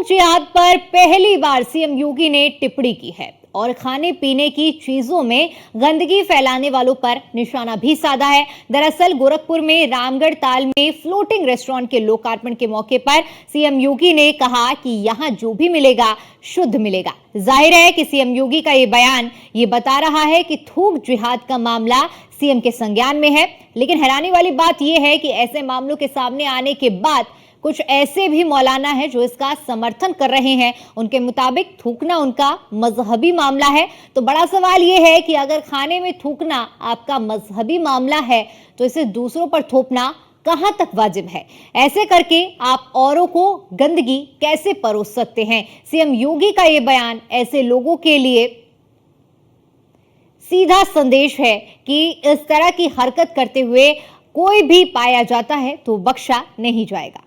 जिहाद पर पहली बार सीएम योगी ने टिप्पणी की है और खाने पीने की चीजों में गंदगी फैलाने वालों पर निशाना भी साधा है। दरअसल गोरखपुर में रामगढ़ ताल में फ्लोटिंग रेस्टोरेंट के लोकार्पण के मौके पर सीएम योगी ने कहा कि यहां जो भी मिलेगा शुद्ध मिलेगा। जाहिर है कि सीएम योगी का ये बयान ये बता रहा है कि थूक जिहाद का मामला सीएम के संज्ञान में है। लेकिन हैरानी वाली बात यह है कि ऐसे मामलों के सामने आने के बाद कुछ ऐसे भी मौलाना हैं जो इसका समर्थन कर रहे हैं। उनके मुताबिक थूकना उनका मजहबी मामला है। तो बड़ा सवाल यह है कि अगर खाने में थूकना आपका मजहबी मामला है तो इसे दूसरों पर थोपना कहां तक वाजिब है? ऐसे करके आप औरों को गंदगी कैसे परोस सकते हैं? सीएम योगी का यह बयान ऐसे लोगों के लिए सीधा संदेश है कि इस तरह की हरकत करते हुए कोई भी पाया जाता है तो बख्शा नहीं जाएगा।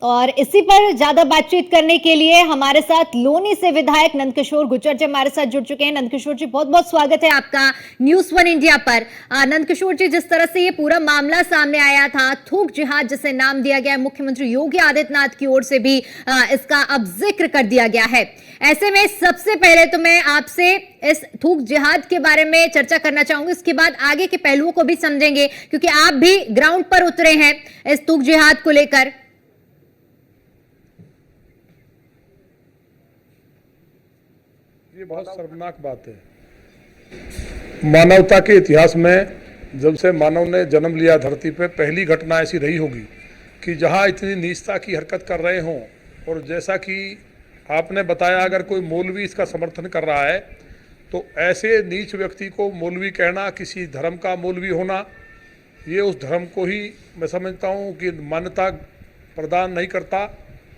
और इसी पर ज्यादा बातचीत करने के लिए हमारे साथ लोनी से विधायक नंदकिशोर गुर्जर जी हमारे साथ जुड़ चुके हैं। नंदकिशोर जी, बहुत बहुत स्वागत है आपका न्यूज़ 1 इंडिया पर। नंदकिशोर जी, जिस तरह से ये पूरा मामला सामने आया था, थूक जिहाद जिसे नाम दिया गया है, मुख्यमंत्री योगी आदित्यनाथ की ओर से भी इसका अब जिक्र कर दिया गया है। ऐसे में सबसे पहले तो मैं आपसे इस थूक जिहाद के बारे में चर्चा करना चाहूंगी, इसके बाद आगे के पहलुओं को भी समझेंगे क्योंकि आप भी ग्राउंड पर उतरे हैं इस थूक जिहाद को लेकर। ये बहुत शर्मनाक बात है। मानवता के इतिहास में जब से मानव ने जन्म लिया धरती पे, पहली घटना ऐसी रही होगी कि जहां इतनी नीचता की हरकत कर रहे हों। और जैसा कि आपने बताया, अगर कोई मौलवी इसका समर्थन कर रहा है तो ऐसे नीच व्यक्ति को मौलवी कहना, किसी धर्म का मौलवी होना, ये उस धर्म को ही मैं समझता हूँ कि मान्यता प्रदान नहीं करता,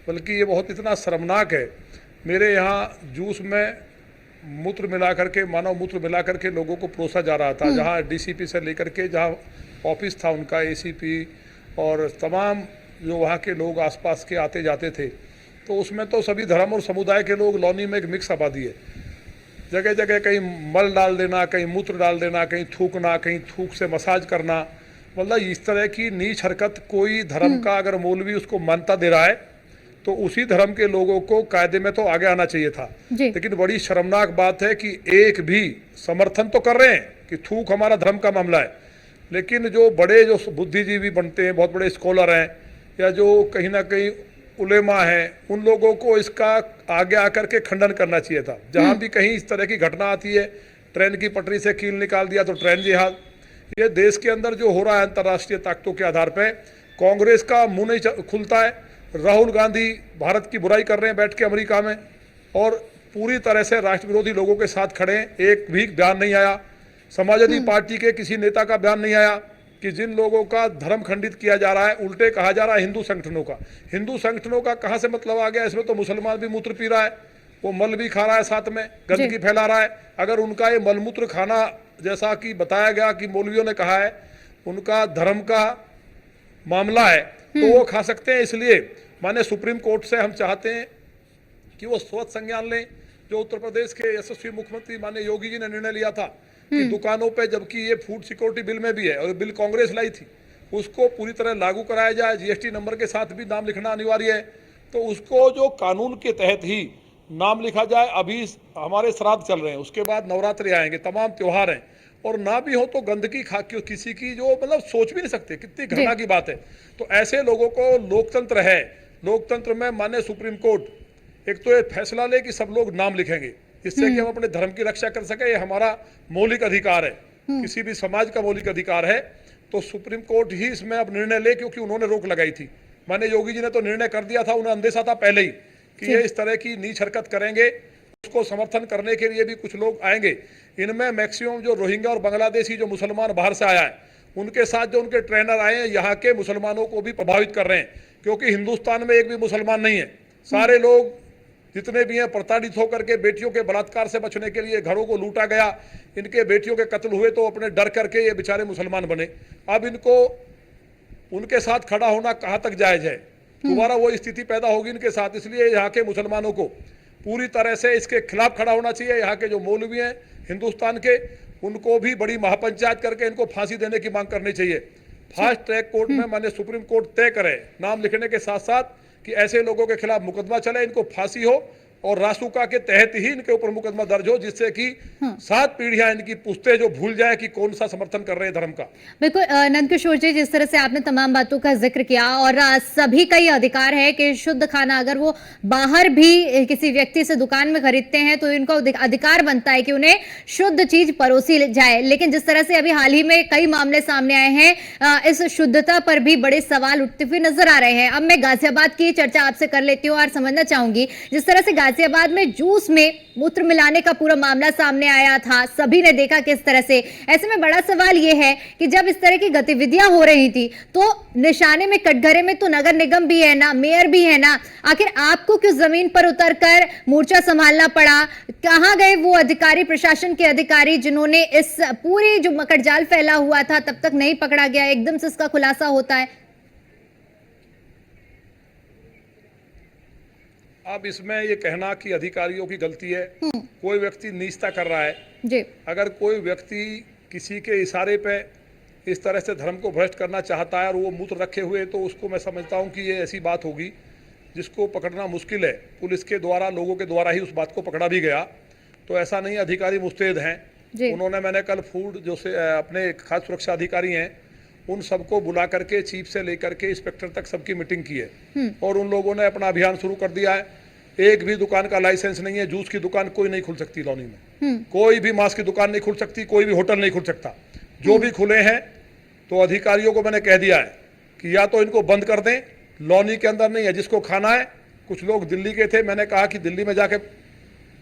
बल्कि ये बहुत इतना शर्मनाक है। मेरे यहाँ जूस में मूत्र मिला करके, मानव मूत्र मिला करके लोगों को परोसा जा रहा था, जहाँ डीसीपी से लेकर के जहाँ ऑफिस था उनका, एसीपी और तमाम जो वहाँ के लोग आसपास के आते जाते थे, तो उसमें तो सभी धर्म और समुदाय के लोग। लौनी में एक मिक्स आबादी है। जगह जगह कहीं मल डाल देना, कहीं मूत्र डाल देना, कहीं थूकना, कहीं थूक से मसाज करना, मतलब इस तरह की नीच हरकत कोई धर्म का अगर मौलवी उसको मान्यता दे रहा है तो उसी धर्म के लोगों को कायदे में तो आगे आना चाहिए था। लेकिन बड़ी शर्मनाक बात है कि एक भी समर्थन तो कर रहे हैं कि थूक हमारा धर्म का मामला है, लेकिन जो बड़े जो बुद्धिजीवी बनते हैं, बहुत बड़े स्कॉलर हैं, या जो कहीं ना कहीं उलेमा हैं, उन लोगों को इसका आगे आकर के खंडन करना चाहिए था। जहाँ भी कहीं इस तरह की घटना आती है, ट्रेन की पटरी से कील निकाल दिया तो ट्रेन जिहाद। ये देश के अंदर जो हो रहा है अंतर्राष्ट्रीय ताकतों के आधार पर, कांग्रेस का मुंह नहीं खुलता है। राहुल गांधी भारत की बुराई कर रहे हैं बैठ के अमेरिका में, और पूरी तरह से राष्ट्र विरोधी लोगों के साथ खड़े हैं। एक भी बयान नहीं आया समाजवादी पार्टी के किसी नेता का, बयान नहीं आया कि जिन लोगों का धर्म खंडित किया जा रहा है, उल्टे कहा जा रहा है हिंदू संगठनों का। हिंदू संगठनों का कहाँ से मतलब आ गया इसमें? तो मुसलमान भी मूत्र पी रहा है, वो मल भी खा रहा है, साथ में गंदगी फैला रहा है। अगर उनका ये मलमूत्र खाना, जैसा कि बताया गया कि मौलवियों ने कहा है, उनका धर्म का मामला है तो वो खा सकते हैं। इसलिए माने सुप्रीम कोर्ट से हम चाहते हैं कि वो स्वतः संज्ञान लें। जो उत्तर प्रदेश के यशस्वी मुख्यमंत्री माने योगी जी ने निर्णय लिया था कि दुकानों पे, जबकि ये फूड सिक्योरिटी बिल में भी है और बिल कांग्रेस लाई थी, उसको पूरी तरह लागू कराया जाए। जीएसटी नंबर के साथ भी नाम लिखना अनिवार्य है, तो उसको जो कानून के तहत ही नाम लिखा जाए। अभी हमारे श्राद्ध चल रहे हैं, उसके बाद नवरात्रि आएंगे, तमाम त्यौहार हैं, और ना भी हो तो गंदगी खा के किसी की, जो मतलब सोच भी नहीं सकते, कितनी घृणा की बात है। तो ऐसे लोगों को, लोकतंत्र है, लोकतंत्र में माने सुप्रीम कोर्ट एक तो ये फैसला ले कि सब लोग नाम लिखेंगे, इससे कि हम अपने धर्म की रक्षा कर सके। ये हमारा मौलिक अधिकार है, किसी भी समाज का मौलिक अधिकार है। तो सुप्रीम कोर्ट ही इसमें अब निर्णय ले, क्योंकि उन्होंने रोक लगाई थी। माने योगी जी ने तो निर्णय कर दिया था, उन्हें अंदेशा था पहले ही कि ये इस तरह की नीच हरकत करेंगे। उसको समर्थन करने के लिए भी कुछ लोग आएंगे। इनमें मैक्सिमम जो रोहिंग्या और बांग्लादेशी जो मुसलमान बाहर से आया है, उनके साथ जो उनके ट्रेनर आए हैं, यहाँ के मुसलमानों को भी प्रभावित कर रहे हैं, क्योंकि हिंदुस्तान में एक भी मुसलमान नहीं है। सारे लोग जितने भी हैं प्रताड़ित होकर के, बेटियों के बलात्कार से बचने के लिए घरों को लूटा गया, इनके बेटियों के कत्ल हुए तो अपने डर करके ये बेचारे मुसलमान बने। अब इनको उनके साथ खड़ा होना कहाँ तक जायज है? दोबारा वो स्थिति पैदा होगी इनके साथ। इसलिए यहाँ के मुसलमानों को पूरी तरह से इसके खिलाफ खड़ा होना चाहिए। यहाँ के जो मौलवी हैं हिंदुस्तान के, उनको भी बड़ी महापंचायत करके इनको फांसी देने की मांग करनी चाहिए। फास्ट ट्रैक कोर्ट में माननीय सुप्रीम कोर्ट तय करे, नाम लिखने के साथ साथ, कि ऐसे लोगों के खिलाफ मुकदमा चले, इनको फांसी हो और रासुका के तहत ही इनके ऊपर मुकदमा दर्ज हो, जिससे कि 7 पीढ़ियां इनकी पुश्ते जो भूल जाए कि कौन सा समर्थन कर रहे हैं धर्म का। बिल्कुल नंदकिशोर जी, जिस तरह से आपने तमाम बातों का जिक्र किया, और सभी का ये अधिकार है कि शुद्ध खाना अगर वो बाहर भी किसी व्यक्ति से दुकान में खरीदते हैं तो इनको अधिकार बनता है कि उन्हें शुद्ध चीज परोसी जाए। लेकिन जिस तरह से अभी हाल ही में कई मामले सामने आए हैं, इस शुद्धता पर भी बड़े सवाल उठते हुए नजर आ रहे हैं। अब मैं गाजियाबाद की चर्चा आपसे कर लेती हूँ और समझना चाहूंगी, जिस तरह से गाजियाबाद में जूस में मूत्र मिलाने का पूरा मामला सामने आया था, सभी ने देखा किस तरह से। ऐसे में बड़ा सवाल यह है कि जब इस तरह की गतिविधियां हो रही थी तो निशाने में कटघरे में तो नगर निगम भी है ना, मेयर भी है ना, आखिर आपको क्यों जमीन पर उतरकर मोर्चा संभालना पड़ा? कहां गए वो अधिकारी, प्रशासन के अधिकारी जिन्होंने इस पूरी जो मकड़जाल फैला हुआ था तब तक नहीं पकड़ा गया, एकदम से इसका खुलासा होता है? अब इसमें ये कहना कि अधिकारियों की गलती है, कोई व्यक्ति नीचता कर रहा है जी। अगर कोई व्यक्ति किसी के इशारे पे इस तरह से धर्म को भ्रष्ट करना चाहता है और वो मूत्र रखे हुए, तो उसको मैं समझता हूँ कि ये ऐसी बात होगी जिसको पकड़ना मुश्किल है। पुलिस के द्वारा, लोगों के द्वारा ही उस बात को पकड़ा भी गया, तो ऐसा नहीं अधिकारी मुस्तैद हैं। उन्होंने, मैंने कल फूड जो से अपने खाद्य सुरक्षा अधिकारी हैं उन सबको बुला करके चीफ से लेकर के इंस्पेक्टर तक सबकी मीटिंग की है और उन लोगों ने अपना अभियान शुरू कर दिया है। एक भी दुकान का लाइसेंस नहीं है, जूस की दुकान कोई नहीं खुल सकती लौनी में, कोई भी मांस की दुकान नहीं खुल सकती, कोई भी होटल नहीं खुल सकता। जो भी खुले हैं तो अधिकारियों को मैंने कह दिया है कि या तो इनको बंद कर दें, लौनी के अंदर नहीं है, जिसको खाना है। कुछ लोग दिल्ली के थे, मैंने कहा कि दिल्ली में जाके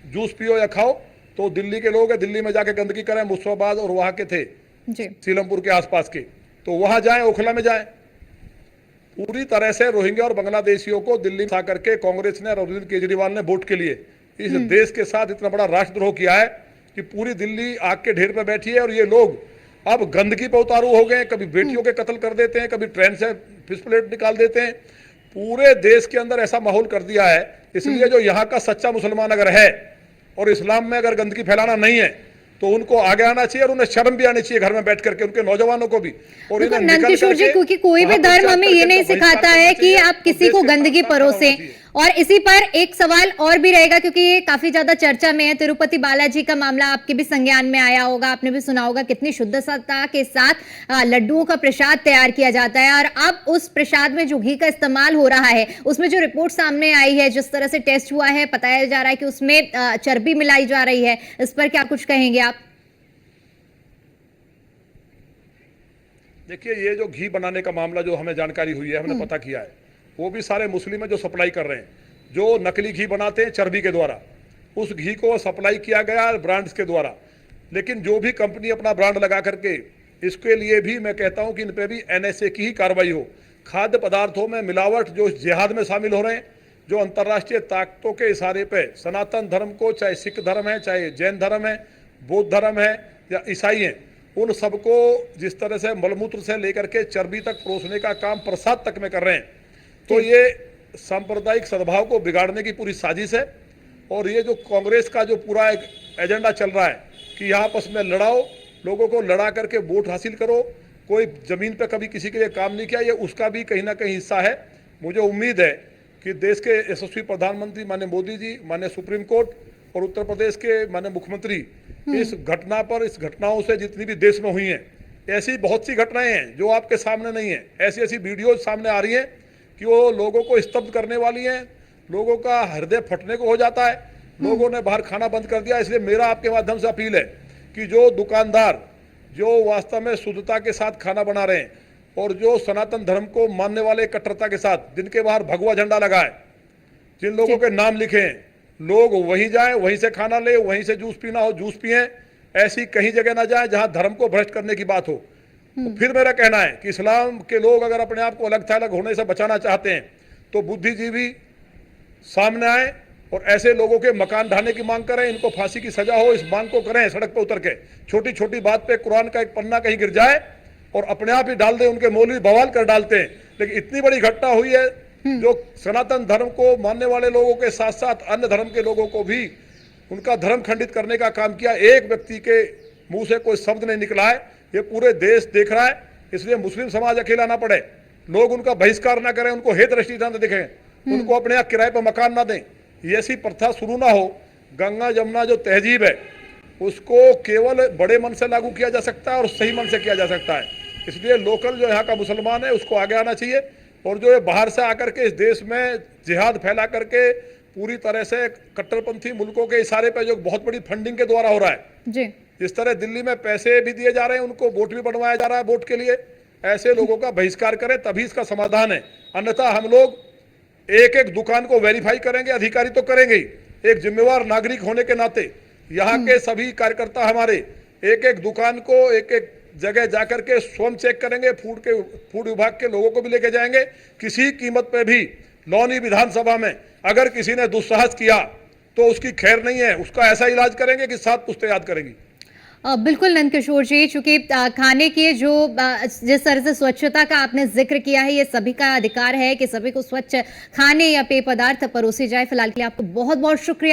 जूस पियो या खाओ, तो दिल्ली के लोग हैं, दिल्ली में जाके गंदगी करें, मुस्तफाबाद और वहां के थे सीलमपुर के आसपास के, तो वहां जाएं, ओखला में जाएं। पूरी तरह से रोहिंग्या और बांग्लादेशियों को दिल्ली में आकर के कांग्रेस ने और अरविंद केजरीवाल ने वोट के लिए इस देश के साथ इतना बड़ा राष्ट्रद्रोह किया है कि पूरी दिल्ली आग के ढेर पे बैठी है। और ये लोग अब गंदगी पे उतारू हो गए, कभी बेटियों के कत्ल कर देते हैं, कभी ट्रेन से फिश प्लेट निकाल देते हैं। पूरे देश के अंदर ऐसा माहौल कर दिया है। इसलिए जो यहाँ का सच्चा मुसलमान अगर है और इस्लाम में अगर गंदगी फैलाना नहीं है तो उनको आगे आना चाहिए और उन्हें शर्म भी आनी चाहिए घर में बैठ करके, उनके नौजवानों को भी। और नंदकिशोर जी, क्योंकि कोई भी धर्म हमें ये नहीं सिखाता है कि आप किसी को गंदगी परोसे। और इसी पर एक सवाल और भी रहेगा, क्योंकि ये काफी ज्यादा चर्चा में है। तिरुपति बालाजी का मामला आपके भी संज्ञान में आया होगा, आपने भी सुना होगा कितनी शुद्धता के साथ लड्डुओं का प्रसाद तैयार किया जाता है। और अब उस प्रसाद में जो घी का इस्तेमाल हो रहा है, उसमें जो रिपोर्ट सामने आई है, जिस तरह से टेस्ट हुआ है, बताया जा रहा है कि उसमें चर्बी मिलाई जा रही है। इस पर क्या कुछ कहेंगे आप? देखिए, ये जो घी बनाने का मामला जो हमें जानकारी हुई है, हमने पता किया है, वो भी सारे मुस्लिम है जो सप्लाई कर रहे हैं, जो नकली घी बनाते हैं चर्बी के द्वारा। उस घी को सप्लाई किया गया ब्रांड्स के द्वारा। लेकिन जो भी कंपनी अपना ब्रांड लगा करके, इसके लिए भी मैं कहता हूं कि इन पे भी NSA की ही कार्रवाई हो। खाद्य पदार्थों में मिलावट जो इस जिहाद में शामिल हो रहे हैं, जो अंतर्राष्ट्रीय ताकतों के इशारे पे सनातन धर्म को, चाहे सिख धर्म है, चाहे जैन धर्म है, बौद्ध धर्म है या ईसाई हैं, उन सबको जिस तरह से मलमूत्र से लेकर के चर्बी तक परोसने का काम प्रसाद तक में कर रहे हैं, तो ये सांप्रदायिक सद्भाव को बिगाड़ने की पूरी साजिश है। और ये जो कांग्रेस का जो पूरा एक एजेंडा चल रहा है कि यहाँ आपस में लड़ाओ, लोगों को लड़ा करके वोट हासिल करो, कोई जमीन पे कभी किसी के लिए काम नहीं किया, ये उसका भी कहीं ना कहीं हिस्सा है। मुझे उम्मीद है कि देश के यशस्वी प्रधानमंत्री माननीय मोदी जी, माननीय सुप्रीम कोर्ट और उत्तर प्रदेश के माननीय मुख्यमंत्री इस घटना पर, इस घटनाओं से जितनी भी देश में हुई हैं, ऐसी बहुत सी घटनाएं हैं जो आपके सामने नहीं है। ऐसी ऐसी वीडियोज सामने आ रही हैं कि वो लोगों को स्तब्ध करने वाली हैं, लोगों का हृदय फटने को हो जाता है। लोगों ने बाहर खाना बंद कर दिया। इसलिए मेरा आपके माध्यम से अपील है कि जो दुकानदार जो वास्तव में शुद्धता के साथ खाना बना रहे हैं और जो सनातन धर्म को मानने वाले कट्टरता के साथ, जिनके बाहर भगवा झंडा लगा है, जिन लोगों के नाम लिखे हैं, लोग वहीं जाएं, वहीं से खाना ले, वहीं से जूस पीना हो जूस पिए। ऐसी कहीं जगह ना जाएं जहां धर्म को भ्रष्ट करने की बात हो। तो फिर मेरा कहना है कि इस्लाम के लोग अगर अपने आप को अलग थलग होने से बचाना चाहते हैं तो बुद्धिजीवी सामने आए और ऐसे लोगों के मकान ढाने की मांग करें, इनको फांसी की सजा हो, इस मांग को करें सड़क पर उतर के। छोटी छोटी बात पे कुरान का एक पन्ना कहीं गिर जाए और अपने आप ही डाल दे, उनके मौलवी बवाल कर डालते हैं। लेकिन इतनी बड़ी घटना हुई है जो सनातन धर्म को मानने वाले लोगों के साथ साथ अन्य धर्म के लोगों को भी उनका धर्म खंडित करने का काम किया। एक व्यक्ति के मुंह से कोई शब्द नहीं निकला है। ये पूरे देश देख रहा है, इसलिए मुस्लिम समाज अकेला ना पड़े, लोग उनका बहिष्कार ना करें, उनको हेत दृष्टि ना दिखें, उनको अपने यहाँ किराए पर मकान ना दें, ये ऐसी प्रथा शुरू ना हो। गंगा जमुना जो तहजीब है उसको केवल बड़े मन से लागू किया जा सकता है और सही मन से किया जा सकता है। इसलिए लोकल जो यहाँ का मुसलमान है उसको आगे आना चाहिए, और जो ये बाहर से आकर के इस देश में जिहाद फैला करके पूरी तरह से कट्टरपंथी मुल्कों के इशारे पे जो बहुत बड़ी फंडिंग के द्वारा हो रहा है जी। इस तरह दिल्ली में पैसे भी दिए जा रहे हैं, उनको वोट भी बनवाया जा रहा है वोट के लिए, ऐसे लोगों का बहिष्कार करें तभी इसका समाधान है। अन्यथा हम लोग एक एक दुकान को वेरीफाई करेंगे, अधिकारी तो करेंगे ही, एक जिम्मेवार नागरिक होने के नाते यहाँ के सभी कार्यकर्ता हमारे एक एक दुकान को एक एक जगह जाकर के स्वयं चेक करेंगे, फूड विभाग के लोगों को भी लेके जाएंगे। किसी कीमत पे भी लौनी विधानसभा में अगर किसी ने दुस्साहस किया तो उसकी खैर नहीं है, उसका ऐसा इलाज करेंगे कि 7 पुश्तें याद करेंगी। बिल्कुल नंदकिशोर जी, चूंकि खाने के जो जिस तरह से स्वच्छता का आपने जिक्र किया है, ये सभी का अधिकार है कि सभी को स्वच्छ खाने या पेय पदार्थ परोसे जाए। फिलहाल के लिए आपको बहुत बहुत शुक्रिया।